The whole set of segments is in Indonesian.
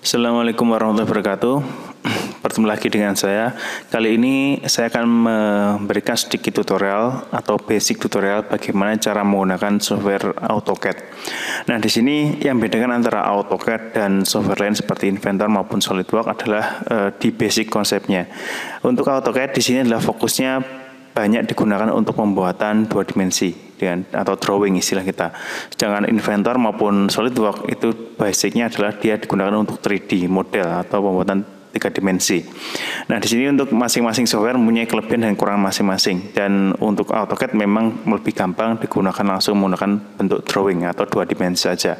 Assalamualaikum warahmatullahi wabarakatuh. Bertemu lagi dengan saya. Kali ini saya akan memberikan sedikit tutorial atau basic tutorial bagaimana cara menggunakan software AutoCAD. Nah, di sini yang bedakan antara AutoCAD dan software lain seperti Inventor maupun SolidWorks adalah di basic konsepnya. Untuk AutoCAD di sini adalah fokusnya banyak digunakan untuk pembuatan dua dimensi atau drawing istilah kita. Sedangkan Inventor maupun SolidWorks itu basicnya adalah dia digunakan untuk 3D model atau pembuatan tiga dimensi. Nah, di sini untuk masing-masing software mempunyai kelebihan dan kekurangan masing-masing. Dan untuk AutoCAD memang lebih gampang digunakan langsung menggunakan bentuk drawing atau dua dimensi saja.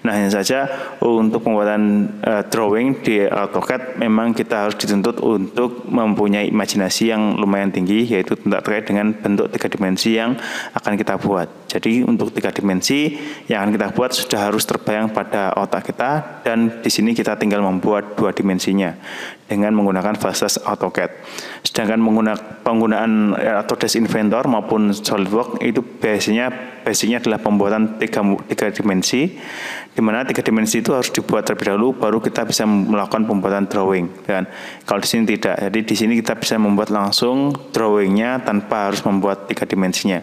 Nah, hanya saja untuk pembuatan drawing di AutoCAD memang kita harus dituntut untuk mempunyai imajinasi yang lumayan tinggi, yaitu terkait dengan bentuk tiga dimensi yang akan kita buat. Jadi untuk tiga dimensi yang akan kita buat sudah harus terbayang pada otak kita, dan di sini kita tinggal membuat dua dimensinya dengan menggunakan fasilitas AutoCAD. Sedangkan penggunaan Autodesk Inventor maupun SolidWorks itu basicnya adalah pembuatan tiga dimensi, di mana tiga dimensi itu harus dibuat terlebih dahulu baru kita bisa melakukan pembuatan drawing. Dan kalau di sini tidak, jadi di sini kita bisa membuat langsung drawingnya tanpa harus membuat tiga dimensinya.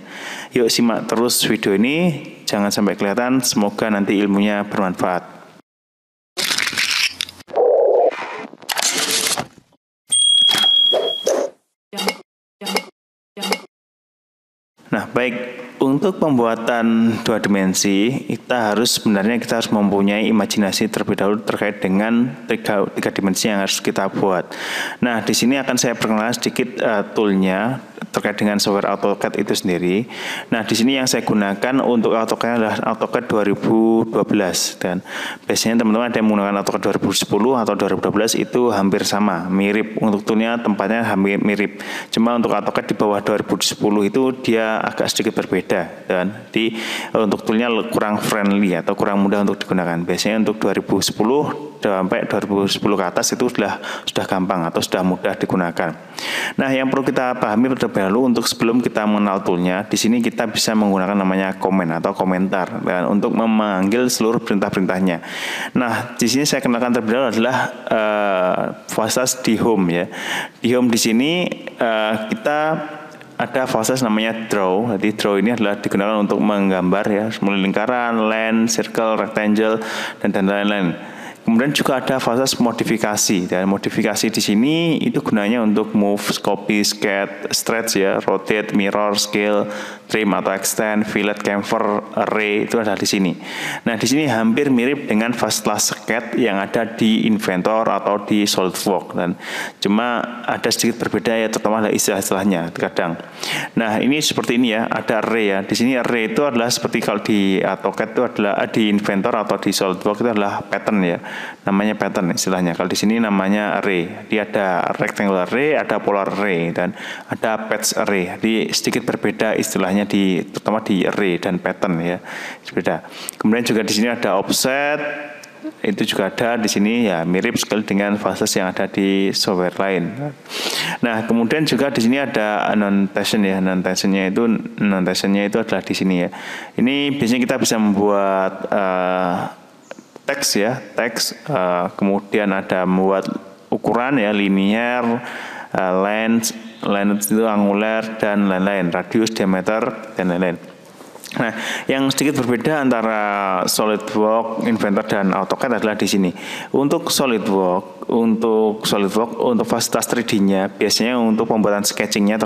Yuk simak terus video ini, jangan sampai kelihatan. Semoga nanti ilmunya bermanfaat. Nah, baik, untuk pembuatan dua dimensi, kita harus mempunyai imajinasi terlebih dahulu terkait dengan tiga dimensi yang harus kita buat. Nah, di sini akan saya perkenalkan sedikit toolnya terkait dengan software AutoCAD itu sendiri. Nah, di sini yang saya gunakan untuk AutoCAD adalah AutoCAD 2012, dan biasanya teman-teman ada yang menggunakan AutoCAD 2010 atau 2012 itu hampir sama, mirip. Untuk toolnya tempatnya hampir mirip. Cuma untuk AutoCAD di bawah 2010 itu dia agak sedikit berbeda, dan untuk toolnya kurang friendly atau kurang mudah untuk digunakan. Biasanya untuk 2010 sampai 2010 ke atas itu sudah gampang atau sudah mudah digunakan. Nah, yang perlu kita pahami terlebih dahulu untuk sebelum kita mengenal toolnya, di sini kita bisa menggunakan namanya komen atau komentar dan untuk memanggil seluruh perintah-perintahnya. Nah, di sini saya kenalkan terlebih dahulu adalah fasilitas di home ya. Di home di sini kita ada fasilitas namanya draw. Jadi draw ini adalah digunakan untuk menggambar ya, mulai lingkaran, line, circle, rectangle, dan lain-lain. Kemudian juga ada fasilitas modifikasi, dan modifikasi di sini itu gunanya untuk move, copy, stretch ya, rotate, mirror, scale, trim atau extend, fillet, chamfer, array itu ada di sini. Nah, di sini hampir mirip dengan fasilitas CAD yang ada di Inventor atau di SolidWorks, dan cuma ada sedikit berbeda ya, terutama ada istilah-istilahnya kadang. Nah, ini seperti ini ya, ada array ya. Di sini array itu adalah seperti kalau di AutoCAD itu adalah di Inventor atau di SolidWorks itu adalah pattern ya. Namanya pattern istilahnya. Kalau di sini namanya array. Dia ada rectangular array, ada polar array, dan ada patch array. Jadi sedikit berbeda istilahnya terutama di array dan pattern ya. Berbeda. Kemudian juga di sini ada offset. Itu juga ada di sini ya, mirip sekali dengan fasilitas yang ada di software lain. Nah, kemudian juga di sini ada annotation ya. Annotationnya itu adalah di sini ya. Ini biasanya kita bisa membuat teks ya, kemudian ada membuat ukuran ya, linear, length itu angular, dan lain-lain, radius, diameter, dan lain-lain. Nah, yang sedikit berbeda antara SolidWorks, Inventor, dan AutoCAD adalah di sini. Untuk SolidWorks, untuk fasilitas 3D-nya, biasanya untuk pembuatan sketching-nya,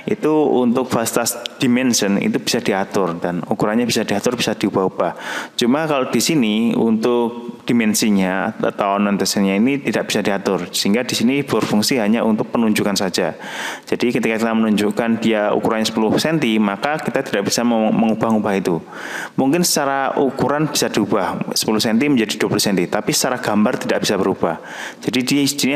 itu untuk fasilitas dimension itu bisa diatur, dan ukurannya bisa diatur, bisa diubah-ubah. Cuma kalau di sini untuk dimensinya atau annotation-nya ini tidak bisa diatur, sehingga di sini berfungsi hanya untuk penunjukan saja. Jadi ketika kita menunjukkan dia ukurannya 10 cm, maka kita tidak bisa mengubah-ubah itu. Mungkin secara ukuran bisa diubah 10 cm menjadi 20 cm, tapi secara gambar tidak bisa berubah. Jadi di sini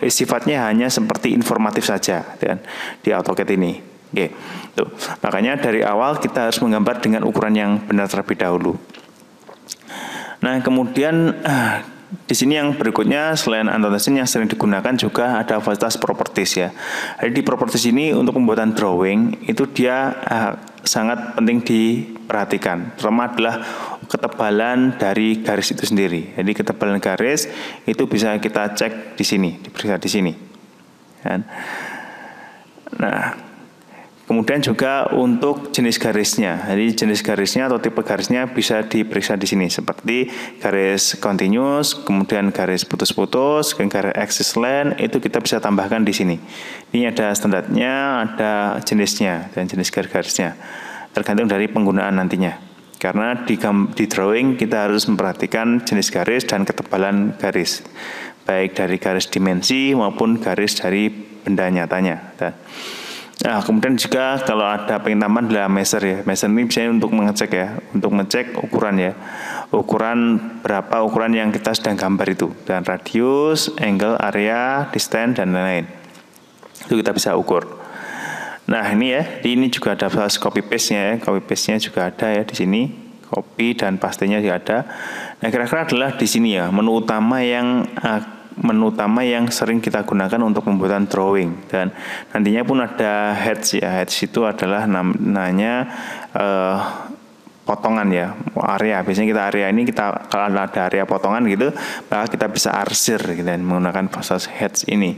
sifatnya hanya seperti informatif saja dan di AutoCAD ini. Oke. Tuh. Makanya dari awal kita harus menggambar dengan ukuran yang benar terlebih dahulu. Nah, kemudian di sini yang berikutnya selain annotation yang sering digunakan juga ada fasilitas properties ya. Jadi di properties ini untuk pembuatan drawing itu dia sangat penting diperhatikan. Terutama adalah ketebalan dari garis itu sendiri. Jadi ketebalan garis itu bisa kita cek di sini, diperiksa di sini. Nah, kemudian juga untuk jenis garisnya. Jadi jenis garisnya atau tipe garisnya bisa diperiksa di sini seperti garis continuous, kemudian garis putus-putus, garis axis line itu kita bisa tambahkan di sini. Ini ada standarnya, ada jenisnya dan jenis garis-garisnya. Tergantung dari penggunaan nantinya. Karena di drawing kita harus memperhatikan jenis garis dan ketebalan garis. Baik dari garis dimensi maupun garis dari benda nyatanya. Nah, kemudian juga kalau ada pengen tambahan adalah measure ya. Measure ini bisa untuk mengecek ya, untuk mengecek ukuran ya. Ukuran berapa ukuran yang kita sedang gambar itu, dan radius, angle, area, distance dan lain-lain. Itu kita bisa ukur. Nah, ini ya, ini juga ada copy paste-nya ya. Copy paste-nya juga ada ya di sini. Copy dan paste-nya juga ada. Nah, kira-kira adalah di sini ya, menu utama yang sering kita gunakan untuk pembuatan drawing, dan nantinya pun ada heads ya. Heads itu adalah namanya potongan ya, area. Biasanya kita area ini kalau ada area potongan gitu, maka kita bisa arsir gitu, dan menggunakan proses heads ini.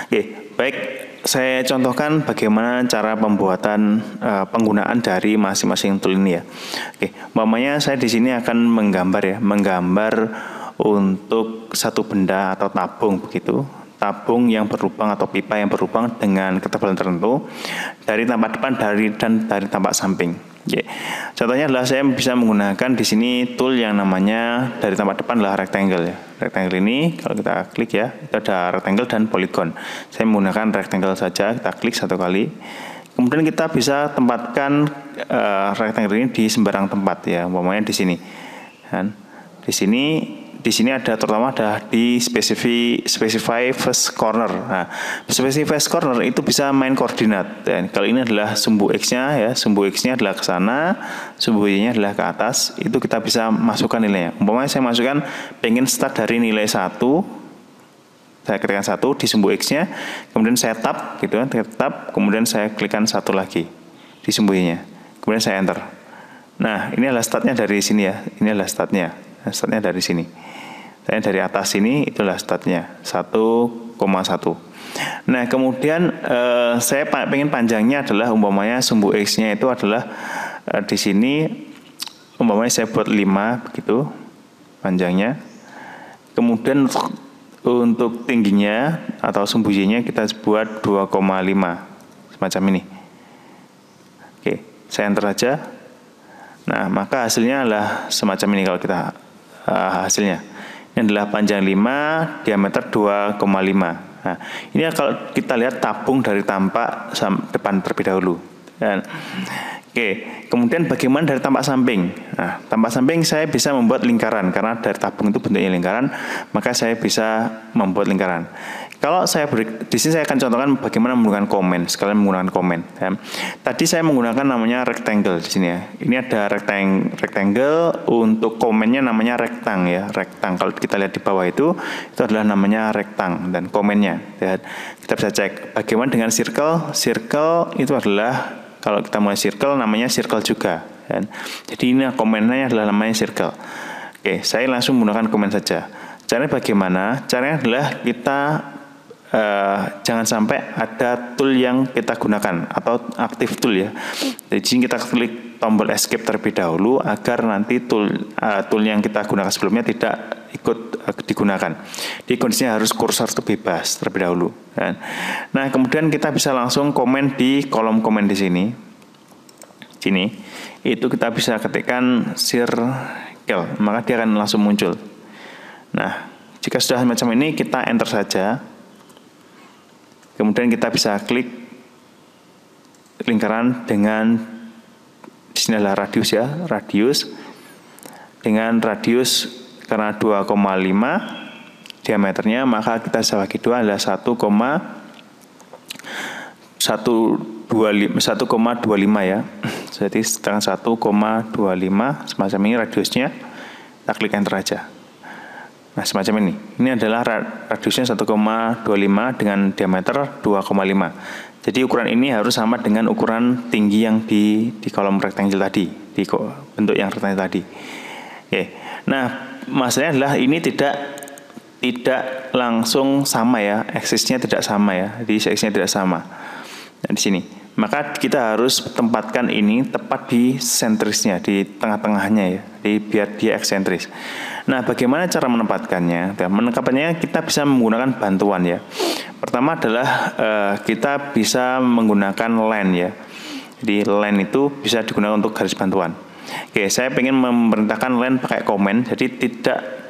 Oke, baik. Saya contohkan bagaimana cara pembuatan penggunaan dari masing-masing tool ini ya. Oke, umpamanya saya di sini akan menggambar untuk satu benda atau tabung begitu, tabung yang berlubang atau pipa yang berlubang dengan ketebalan tertentu dari tampak depan dan dari tampak samping. Oke. Contohnya adalah saya bisa menggunakan di sini tool yang namanya dari tampak depan adalah rectangle ya. Rectangle ini kalau kita klik ya, itu ada rectangle dan polygon. Saya menggunakan rectangle saja, kita klik satu kali. Kemudian kita bisa tempatkan rectangle ini di sembarang tempat ya, umpamanya di sini. Dan di sini ada terutama ada di specify first corner. Nah, specify first corner itu bisa main koordinat. Dan kalau ini adalah sumbu X-nya ya, sumbu X-nya adalah ke sana, sumbu Y-nya adalah ke atas, itu kita bisa masukkan nilainya. Umpamanya saya masukkan pengen start dari nilai 1, saya ketikkan 1 di sumbu X-nya, kemudian saya tab gitu kan, kemudian saya klikkan 1 lagi di sumbu Y-nya. Kemudian saya enter. Nah, ini adalah startnya dari sini ya. Ini adalah startnya. Startnya dari sini. Dan dari atas ini itulah startnya 1,1. Nah, kemudian saya pengen panjangnya adalah umpamanya sumbu X-nya itu adalah di sini umpamanya saya buat 5 begitu panjangnya. Kemudian untuk tingginya atau sumbu Y-nya kita buat 2,5 semacam ini. Oke, saya enter aja. Nah, maka hasilnya adalah semacam ini kalau kita hasilnya. Ini adalah panjang 5, diameter 2,5. Nah, ini kalau kita lihat tabung dari tampak depan terlebih dahulu. Oke, kemudian bagaimana dari tampak samping? Nah, tampak samping saya bisa membuat lingkaran karena dari tabung itu bentuknya lingkaran, maka saya bisa membuat lingkaran. Kalau saya di sini saya akan contohkan bagaimana menggunakan komen, sekalian menggunakan komen. Ya. Tadi saya menggunakan namanya rectangle di sini ya. Ini ada rectangle, untuk komennya namanya rectang ya, rectang. Kalau kita lihat di bawah itu adalah namanya rectang dan komennya. Ya. Kita bisa cek bagaimana dengan circle. Circle itu adalah kalau kita mulai circle namanya circle juga. Ya. Jadi ini komennya adalah namanya circle. Oke, saya langsung menggunakan komen saja. Caranya bagaimana? Caranya adalah kita jangan sampai ada tool yang kita gunakan atau aktif tool ya. Jadi kita klik tombol escape terlebih dahulu agar nanti tool yang kita gunakan sebelumnya tidak ikut digunakan. Di kondisinya harus kursor itu bebas terlebih dahulu. Nah, kemudian kita bisa langsung komen di kolom komen di sini. Sini itu kita bisa ketikkan circle, maka dia akan langsung muncul. Nah, jika sudah semacam ini kita enter saja. Kemudian kita bisa klik lingkaran dengan di sini adalah radius ya, radius dengan radius karena 2,5 diameternya, maka kita bisa bagi 2 adalah 1,25 ya. Jadi setengah 1,25 semacam ini radiusnya. Kita klik enter aja. Nah, semacam ini. Ini adalah radiusnya 1,25 dengan diameter 2,5. Jadi ukuran ini harus sama dengan ukuran tinggi yang di kolom rectangle tadi, di bentuk yang rectangle tadi. Oke. Nah, masalahnya adalah ini tidak langsung sama ya, aksisnya tidak sama ya. Jadi aksisnya tidak sama. Nah, di sini. Maka kita harus tempatkan ini tepat di sentrisnya, di tengah-tengahnya ya, biar dia eksentris. Nah, bagaimana cara menempatkannya? Menempatkannya kita bisa menggunakan bantuan ya. Pertama adalah kita bisa menggunakan line ya. Jadi line itu bisa digunakan untuk garis bantuan. Oke, saya ingin memerintahkan line pakai komen. Jadi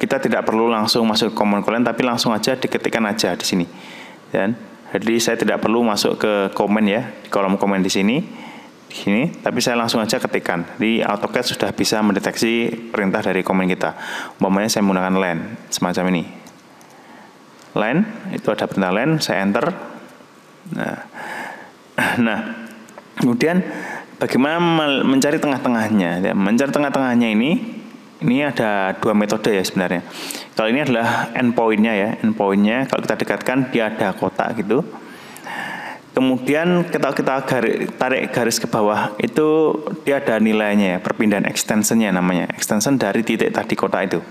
kita tidak perlu langsung masuk ke command line, tapi langsung aja diketikkan aja di sini. Jadi saya tidak perlu masuk ke komen ya, di kolom komen di sini, tapi saya langsung aja ketikkan. Jadi AutoCAD sudah bisa mendeteksi perintah dari komen kita. Umpamanya saya menggunakan line semacam ini. Line itu ada perintah line, saya enter. Nah, kemudian bagaimana mencari tengah-tengahnya? Ya, mencari tengah-tengahnya ini ada dua metode ya sebenarnya. Kalau ini adalah endpoint-nya ya, endpoint-nya kalau kita dekatkan dia ada kotak gitu. Kemudian kita tarik garis ke bawah itu dia ada nilainya ya, perpindahan extension-nya namanya, extension dari titik tadi kotak itu,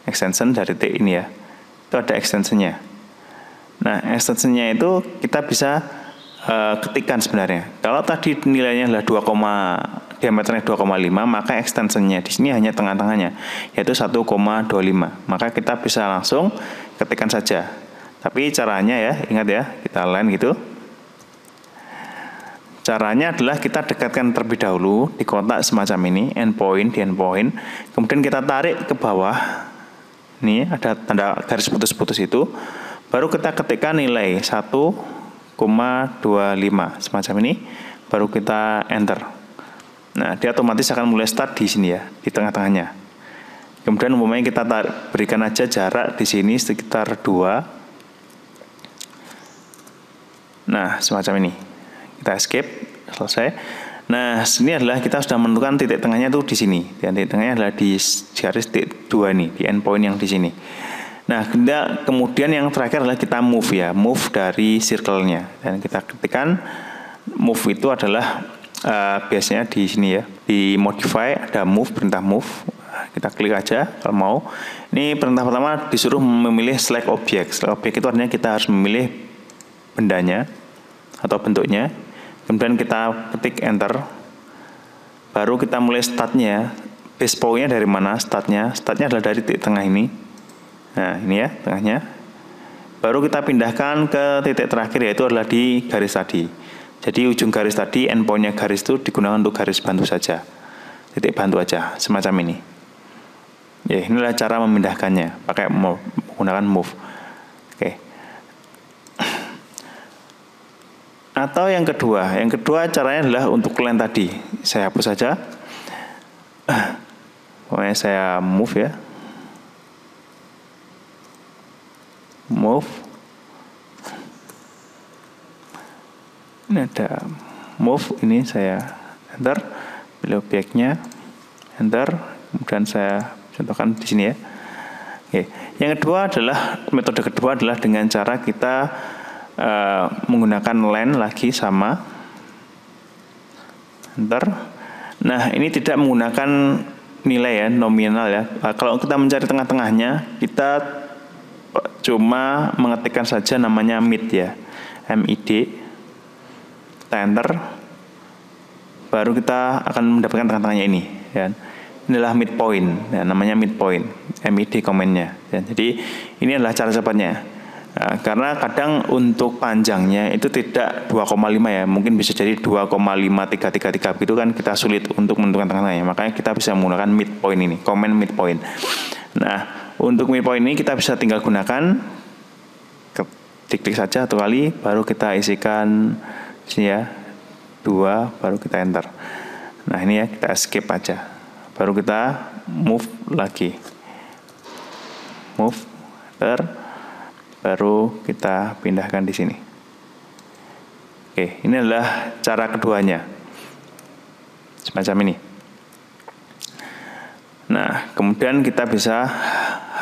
extension dari titik ini ya, itu ada extension-nya. Nah, extension-nya itu kita bisa ketikkan sebenarnya. Kalau tadi nilainya adalah diameternya 2,5, maka extension-nya di sini hanya tengah-tengahnya, yaitu 1,25. Maka kita bisa langsung ketikkan saja. Tapi caranya ya, ingat ya, kita line gitu. Caranya adalah kita dekatkan terlebih dahulu di kotak semacam ini, endpoint, di endpoint. Kemudian kita tarik ke bawah. Ini ada tanda garis putus-putus itu. Baru kita ketikkan nilai 1,25 semacam ini, baru kita enter. Nah, dia otomatis akan mulai start di sini ya, di tengah-tengahnya. Kemudian umpamanya kita berikan aja jarak di sini sekitar 2. Nah, semacam ini. Kita escape, selesai. Nah, sini adalah kita sudah menentukan titik tengahnya itu di sini. Dan titik tengahnya adalah di garis titik 2 nih, di endpoint yang di sini. Nah, kemudian yang terakhir adalah kita move ya, move dari circle-nya. Dan kita ketikkan move itu adalah biasanya di sini ya, di modify ada move, perintah move. Kita klik aja kalau mau. Ini perintah pertama disuruh memilih select object. Select object itu artinya kita harus memilih bendanya atau bentuknya. Kemudian kita ketik enter. Baru kita mulai startnya. Base point-nya dari mana startnya? Startnya adalah dari titik tengah ini. Nah, ini ya tengahnya. Baru kita pindahkan ke titik terakhir, yaitu adalah di garis tadi. Jadi ujung garis tadi, endpoint-nya garis itu digunakan untuk garis bantu saja. Titik bantu aja, semacam ini. Ya, inilah cara memindahkannya, pakai menggunakan move. Oke. Atau yang kedua caranya adalah untuk line tadi. Saya hapus saja. Pokoknya saya move ya. Move. Ini ada move, ini saya enter, pilih objeknya, enter, kemudian saya contohkan di sini ya. Oke. Yang kedua adalah, metode kedua adalah dengan cara kita menggunakan line lagi sama, enter. Nah, ini tidak menggunakan nilai ya, nominal ya. Kalau kita mencari tengah-tengahnya, kita cuma mengetikkan saja namanya mid ya, MID. Kita enter, baru kita akan mendapatkan tengah-tengahnya ini ya. Inilah midpoint ya, namanya midpoint, MID komennya ya. Jadi ini adalah cara cepatnya. Nah, karena kadang untuk panjangnya itu tidak 2,5 ya, mungkin bisa jadi 2,5333 begitu kan, kita sulit untuk menentukan tengah-tengahnya. Makanya kita bisa menggunakan midpoint ini, comment midpoint. Nah, untuk midpoint ini kita bisa tinggal gunakan, klik saja 1 kali, baru kita isikan sini ya, 2, baru kita enter. Nah, ini ya, kita escape aja. Baru kita move lagi. Move, enter, baru kita pindahkan di sini. Oke, ini adalah cara keduanya. Semacam ini. Nah, kemudian kita bisa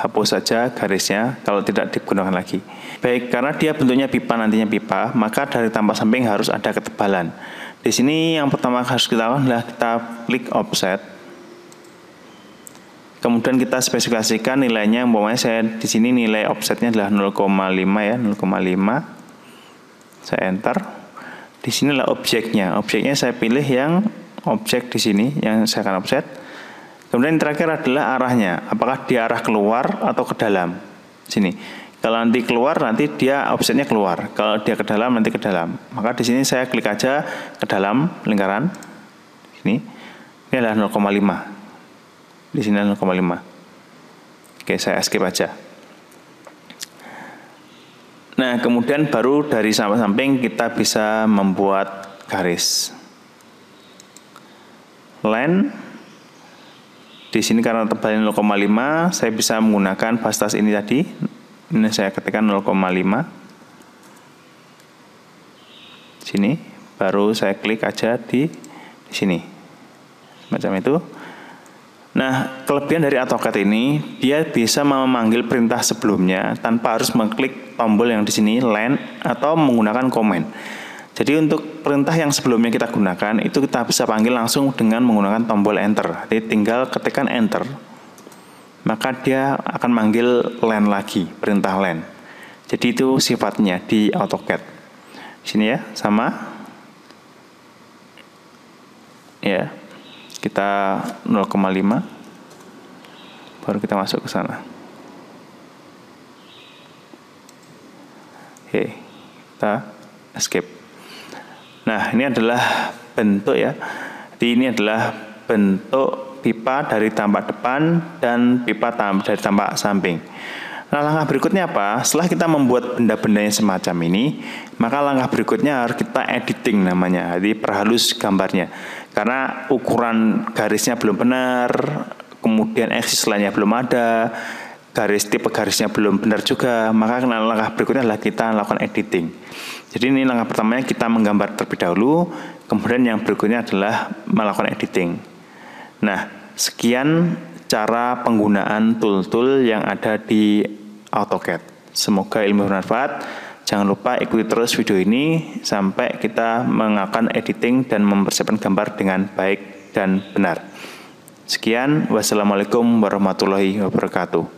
hapus saja garisnya kalau tidak digunakan lagi. Baik, karena dia bentuknya pipa, nantinya pipa, maka dari tampak samping harus ada ketebalan. Di sini yang pertama harus kita lakukan adalah kita klik offset. Kemudian kita spesifikasikan nilainya, umpamanya saya di sini nilai offsetnya adalah 0,5 ya, 0,5. Saya enter. Di sini adalah objeknya. Objeknya saya pilih yang objek di sini yang saya akan offset. Kemudian yang terakhir adalah arahnya. Apakah dia arah keluar atau ke dalam? Sini. Kalau nanti keluar, nanti dia offsetnya keluar. Kalau dia ke dalam, nanti ke dalam. Maka di sini saya klik aja ke dalam lingkaran. Ini adalah 0,5. Di sini 0,5. Oke, saya escape aja. Nah, kemudian baru dari samping kita bisa membuat garis. Line. Di sini karena tebalnya 0,5, saya bisa menggunakan batas ini tadi. Ini saya ketikkan 0,5. Sini, baru saya klik aja di sini. Macam itu. Nah, kelebihan dari AutoCAD ini, dia bisa memanggil perintah sebelumnya tanpa harus mengklik tombol yang di sini, line, atau menggunakan komen. Jadi untuk perintah yang sebelumnya kita gunakan, itu kita bisa panggil langsung dengan menggunakan tombol enter. Jadi tinggal ketikkan enter, maka dia akan manggil line lagi, perintah line. Jadi itu sifatnya di AutoCAD. Di sini ya, sama. Ya. Kita 0,5, baru kita masuk ke sana. Oke, kita escape. Nah, ini adalah bentuk ya. Jadi ini adalah bentuk pipa dari tampak depan dan pipa dari tampak samping. Nah, langkah berikutnya apa? Setelah kita membuat benda-benda yang semacam ini, maka langkah berikutnya harus kita editing namanya. Jadi perhalus gambarnya. Karena ukuran garisnya belum benar, kemudian eksis lainnya belum ada, tipe garisnya belum benar juga, maka langkah berikutnya adalah kita lakukan editing. Jadi ini langkah pertamanya kita menggambar terlebih dahulu, kemudian yang berikutnya adalah melakukan editing. Nah, sekian cara penggunaan tool-tool yang ada di AutoCAD. Semoga ilmu bermanfaat. Jangan lupa ikuti terus video ini sampai kita melakukan editing dan mempersiapkan gambar dengan baik dan benar. Sekian, wassalamualaikum warahmatullahi wabarakatuh.